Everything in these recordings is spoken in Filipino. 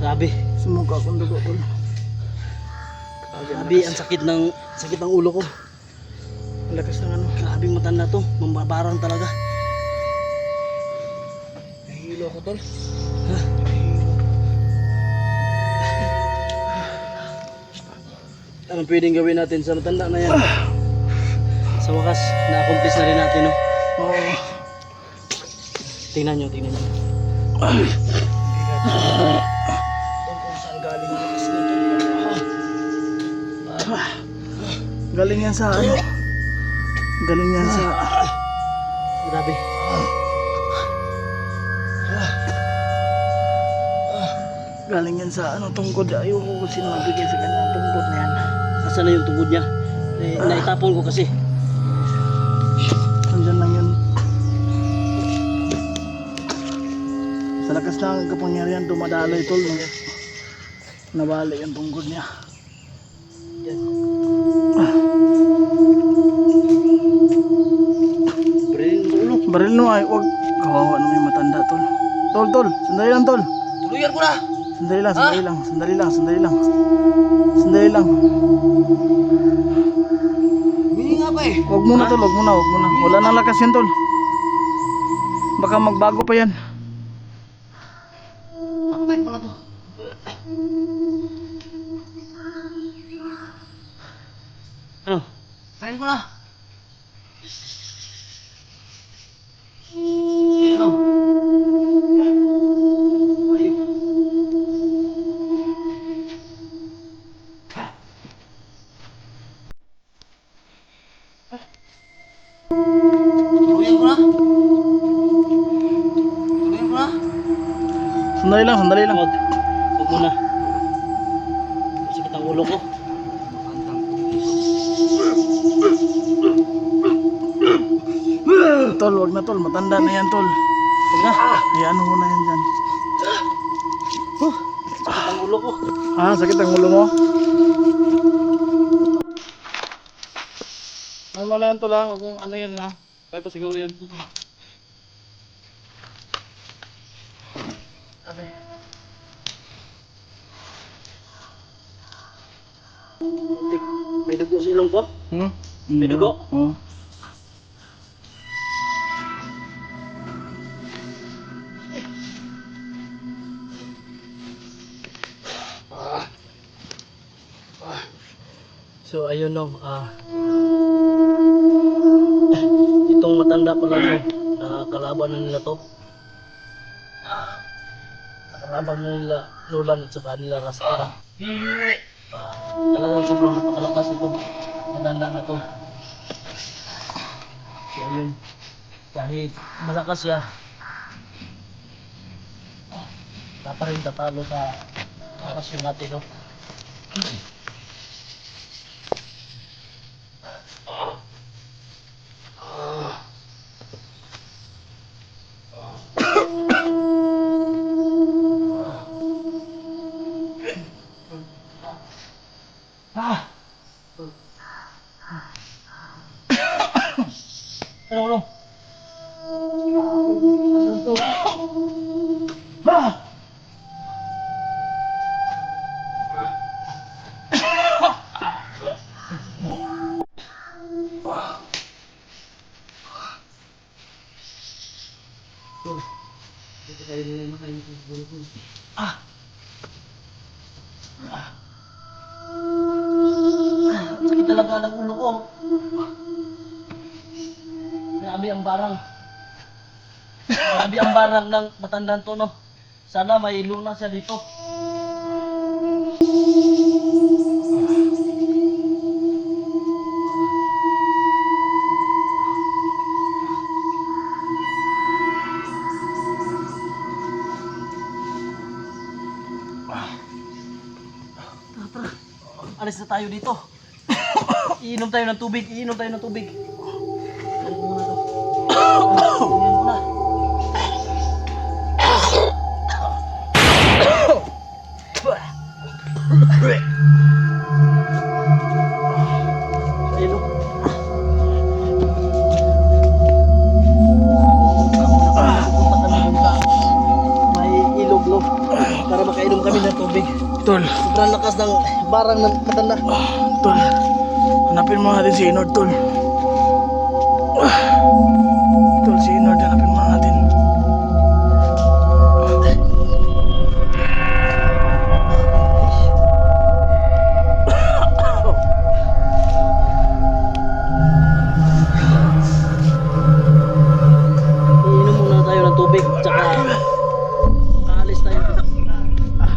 Grabe. Sumuka akong dugo tol. Grabe, ang sakit ng ulo ko. Ang lakas ng ano. Grabing matanda to. Mambabarang talaga. Nahihilo ako tol. Ha? Anong pwedeng gawin natin sa matanda na yan? Sa wakas, na-accomplish na rin natin, no? Oo. Tingnan nyo. Tol, kung saan galing yung lakas nito. Galing yan sa ano? Galing yan sa... Grabe. Galing yan sa ano, tungkod. Ayoko kung sino magbigay sa kanya ang tungkod na yan. Nasaan na yung tungkod niya? Naitapon ko kasi. Nandyan lang yun. Sa lakas ng kapangyarihan, dumadaloy tol. Nabali yung tungkod niya. Yan. Baril no ay, wag. Kawawa naman yung matanda tol. Tol, sandali lang tol. Tuluyan ko na! Sandali lang. Hindi nga pa eh. Wag muna tol, wag muna. Wala nang lakas yan tol. Baka magbago pa yan. Bakit pala to? Ano? Kain ko na. Ano? Ayun. Tuluyan ko na. Sandali lang. Huwag muna. Sakit ang ulo ko. Tol, wag na tol. Matanda na yan tol. Huwag na. Hayaan mo na yan dyan. Sakit ang ulo ko. Sakit ang ulo mo? Wala yan tol ha. Kung ano yan ha. Kaya pa siguro yan. May dugo sa ilong ko? May dugo? Oo. So ayun no, itong matanda pala no, kalaban na nila to. Kalaban na nila Nolan at saka nila Rasta. Talagang sobrang napakalakas itong matanda na to. So ayun, kahit malakas siya, pa rin tatalo sa kasyon natin no. Ano? Ano to? Dito tayo na makain ng bulbul. Sakit talaga ng ulo ko. Grabe ang barang ng matandang to no. Sana may luna siya dito. Tara. Alis na tayo dito. Iinom tayo ng tubig. Iinom muna to. Iinom muna. May ilog no. para makainom kami ng tubig. Tol. Sobrang lakas ng barang ng matanda. Tol. Hanapin mo natin si Inord, tol. Tol, si Inord, hanapin mo natin. Iinom muna tayo ng tubig. Tsaka aalis tayo.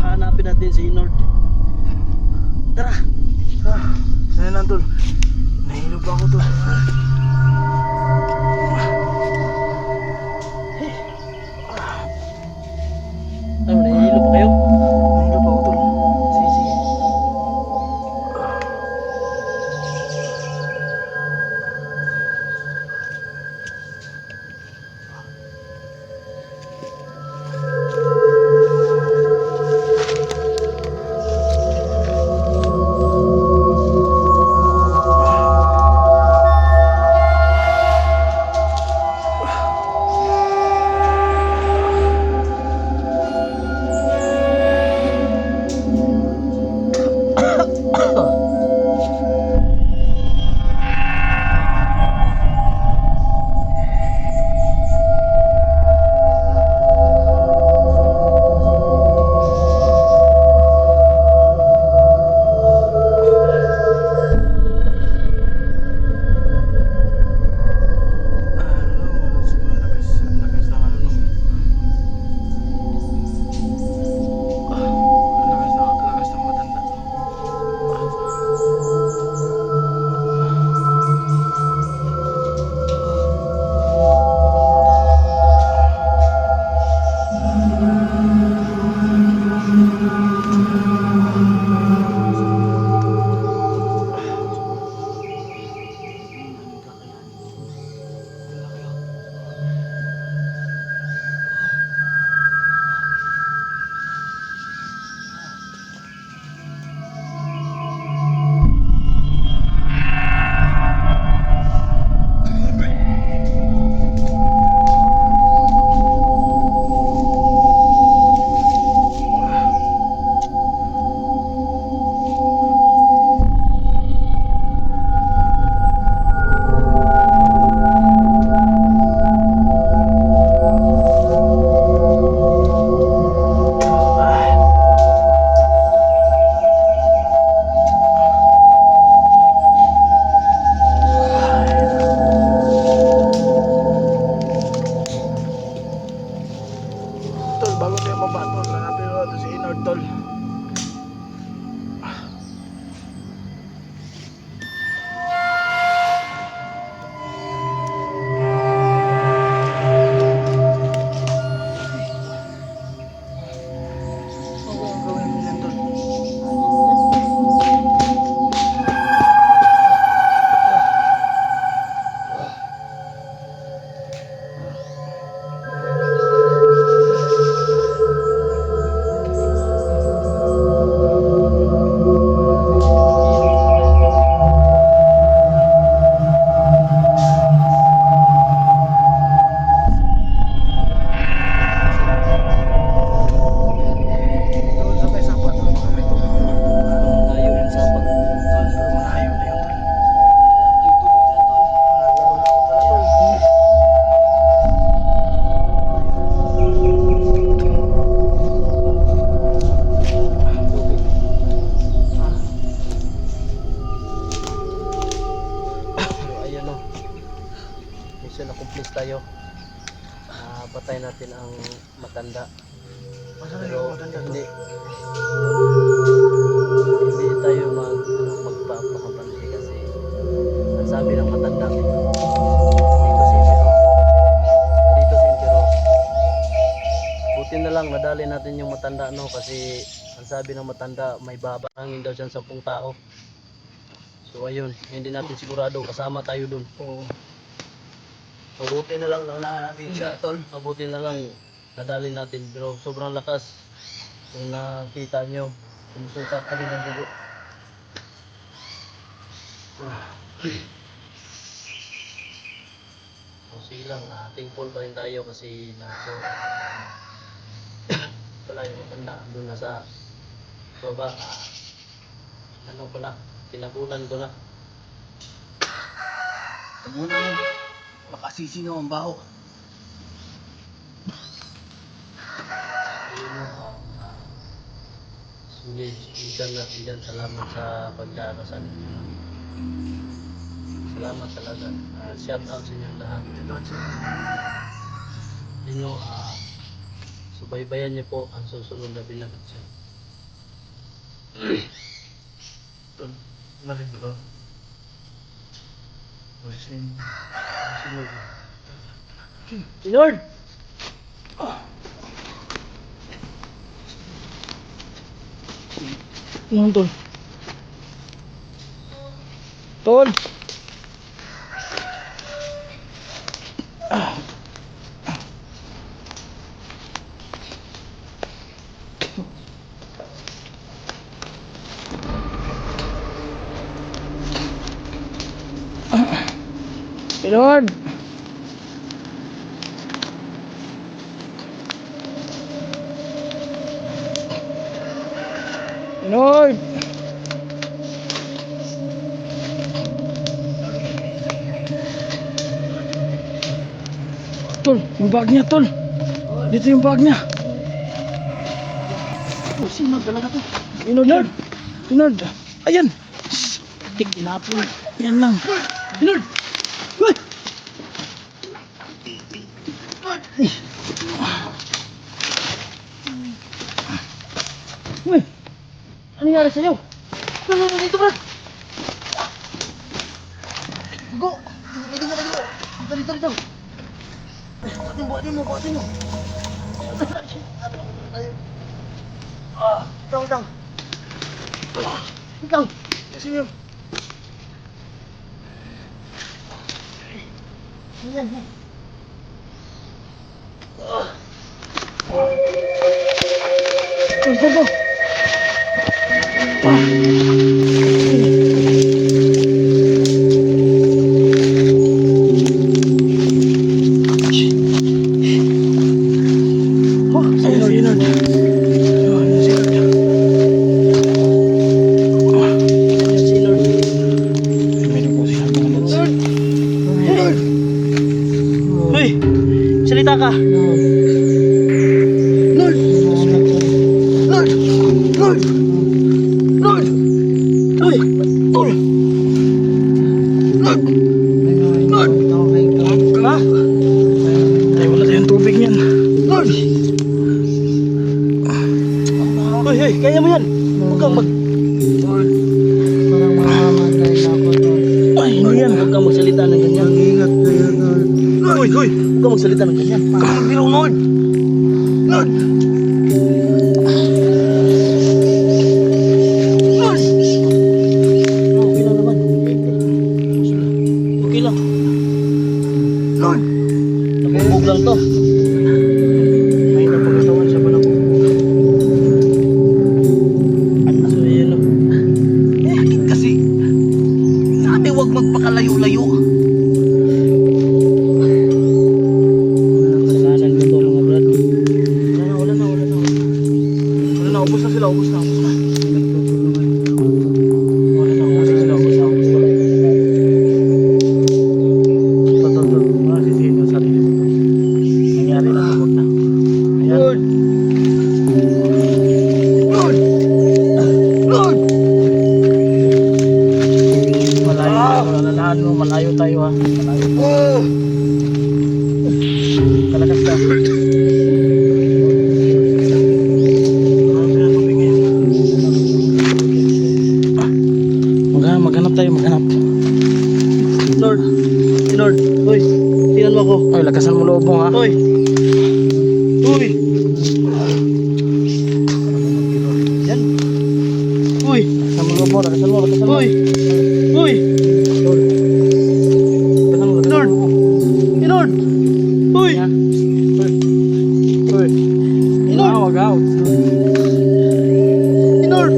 Hanapin natin si Inord. Tara. Ayun lang, tol. Nahihilo pa ako, tol. Ano, nahihilo pa kayo? Nahihilo pa ako, tol. Sige, sige. Lakas ng ano, no? Lakas ng matanda. Tol, bago tayo baba, tol, hanapin mo natin si Inord, tol. Ano ang gawin mo yan, tol? Tol, sabay sapat, tol, baka may tubig, tol. Layo yung sapat. Tol, pero malayo na yun, tol. May tubig dyan, tol. Laro na ako, tol. So, ayan o. Mission accomplished tayo. Patay natin ang matanda. Masa na Pero yung matanda, tol? hindi tayo magpapakapansi kasi ang sabi ng matanda dito si Impero. Buti na lang nadali natin yung matanda, no, kasi ang sabi ng matanda may babahangin daw siyang 10 tao. So ayun, hindi natin sigurado, kasama tayo dun. Oo. Mabuti na lang natin siya, tol. Mabuti na lang nadali natin, pero sobrang lakas. Kung nakita nyo, sumusukat ka rin ng dugo. So sige lang, thankful pa rin tayo kasi pala yung matanda doon na sa baba. Ano ko na, tinabunan ko na. Muna mo. Makasisingaw ang baho. Ayun mo. Sige, ikan natin dyan. Salamat sa pagdarasal ninyo. Salamat talaga. Shout out sa inyo lahat. Ninyo, subaybayan niyo po ang susunod na binabagsan. Marin ko. Masin. Lord! Ano tol? Tol! Lord! Lord! Tol, yung bag niya, tol. Dito yung bag niya. Oh, sino talaga to? Inod, Lord. Inod. Ayan. Tik, inapon. Yan lang. Inod. Uy! Uy! Ano nangyari sa'yo? Ano dito, Brad? Go! Dito ka, dito. Dito. Buhatin mo. Ikaw. Sige. Yan. Go. Salita ka. Lord. Uy. Lord. Ha? Ay, wala tayong tubig niyan. Lord. Uy, kaya mo yan. Huwag kang mag... Lord, parang mamamatay na ako, Lord. Ay, hindi yan. Huwag kang magsalita ng ganyan. Ingat kayo, Lord. Uy. Huwag kang magsalita ng ganyan. Biro, Lord. Lord. Okay lang naman. Okay lang. Lord. Nabugbog lang to. May napagatawan siya pa na po. So, yun o. Bakit kasi? Sabi huwag magpakalayo-layo. Kasalanan ko to mga brad. Wala na. Wala na, ubos na sila. Ubos na. Wala na. Tol. Wala sisihin yung sarili mo. Nangyari na, huwag na. Ayan. Lord! Malalahan mo, malayo tayo ha. Malayo. Kalakas ka. Maghanap tayo. Lord, hoy, tingnan mo ako. Ay, lakasan mo loob mo ha. Hoy! Yan. Uy! Lakasan mo loob mo. Lakasan mo. Uy! Lakasan mo. Lord! Lord! Uy! Uy. Lord! Wag out. Lord!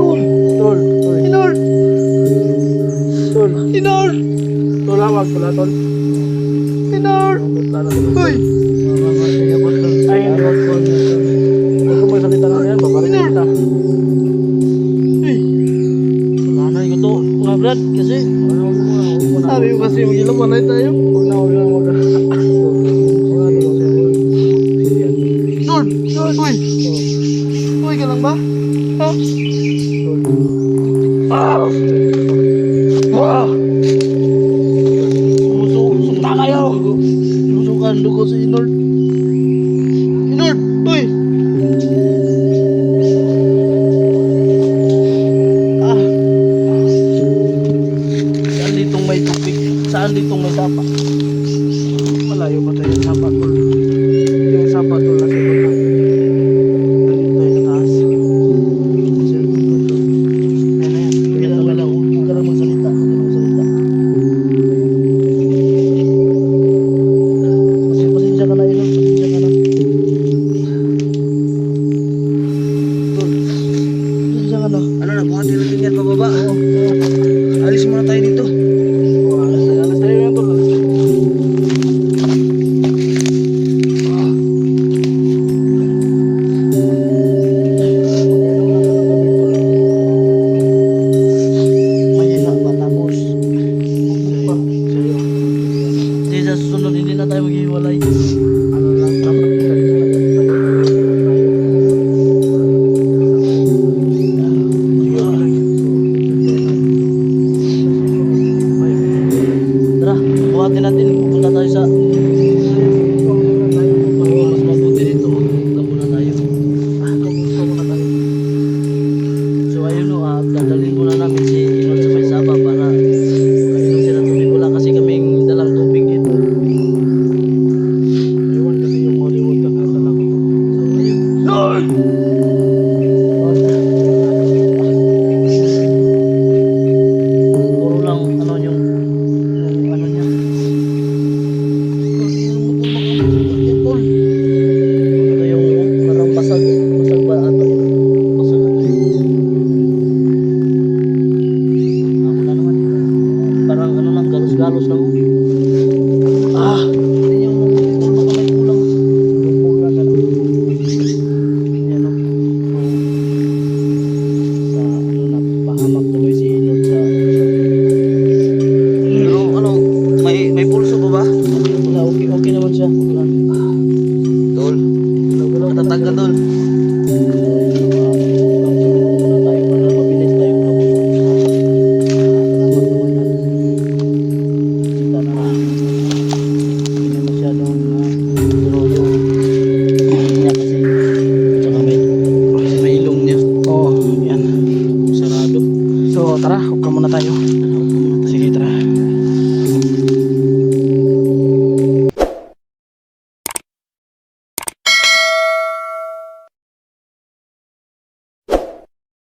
Tol. Lord! Lord! Tol, hawag pala, tol. Lord! Uy! Ay, hindi. Walay tayo. Huwag na, huwag na, huwag na. Lord! Uy! Uy ka lang ba? Ha? Sumusukta kayo! Sumusukan dugo si Inord. Inord! Uy! Ah! Saan ditong may tubig? Saan ditong may sapa? Malayo pa tayo yung sapa, tol. Yung sapa, tol, nasa ibang lang. Nandito tayo sa taas. Cellphone ko, tol. Ayan na yan. Tingnan mo lang. Huwag ka lang magsalita. Huwag ka lang magsalita. Pasensya ka na, Inord. Pasensya ka na. Tol. Pasensya ka na. Ano na, buhatin natin yan pababa. Oo. Alis muna tayo dito. Alas tayo yan, tol. Alas tayo. Mahina pa tapos bukbuk pa sa'yo. Hindi sa susunod hindi na tayo maghiwalay. Ano lang dapat kita dito na ganito tayo. Tara, buhatin natin. Pupunta tayo sa mas mabuti dito. Pupunta muna tayo. Pupunta muna tayo. So ayun o, dadalhin muna namin si Inod sa may sapa para makainom siya ng tubig. Wala kasi kaming dalang tubig dito. Ayun kasi yung Hollywood ka na dala ko. So ayun. Lord! Puro lang ano yung ano niya. Ito yung parang basag ba ata yun? Basag ano yun? Ako na naman. Parang ano lang, galos-galos lang. Ah! Hindi yung baka may kulang. Lumpog na ka lang. Ayan o. Sa ano na, pahamak tuloy si Inod sa Pero ano, may pulso ba ba? wala, okay naman siya. Wala. Tol, Galaw-galaw ka lang. matatag ka tol. So tara, huwag ka muna tayo.